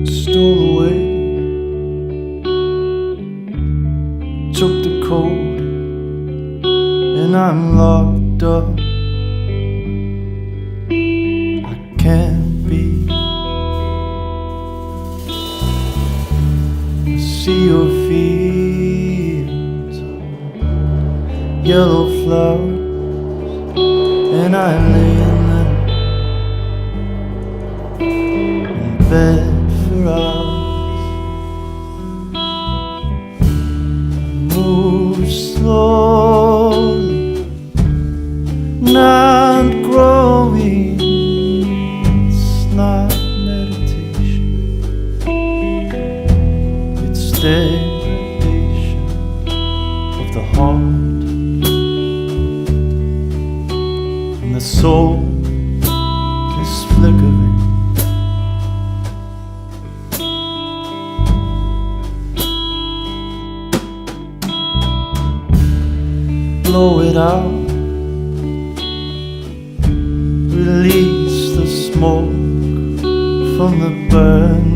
Stole away, took the code, and I'm locked up. I can't be. I see your fields, yellow flowers, and I lay in them in bed for hours. Move slowly, not growing. It's not meditation, it's degradation of the heart, and the soul is flickering. Blow it out, release the smoke from the burn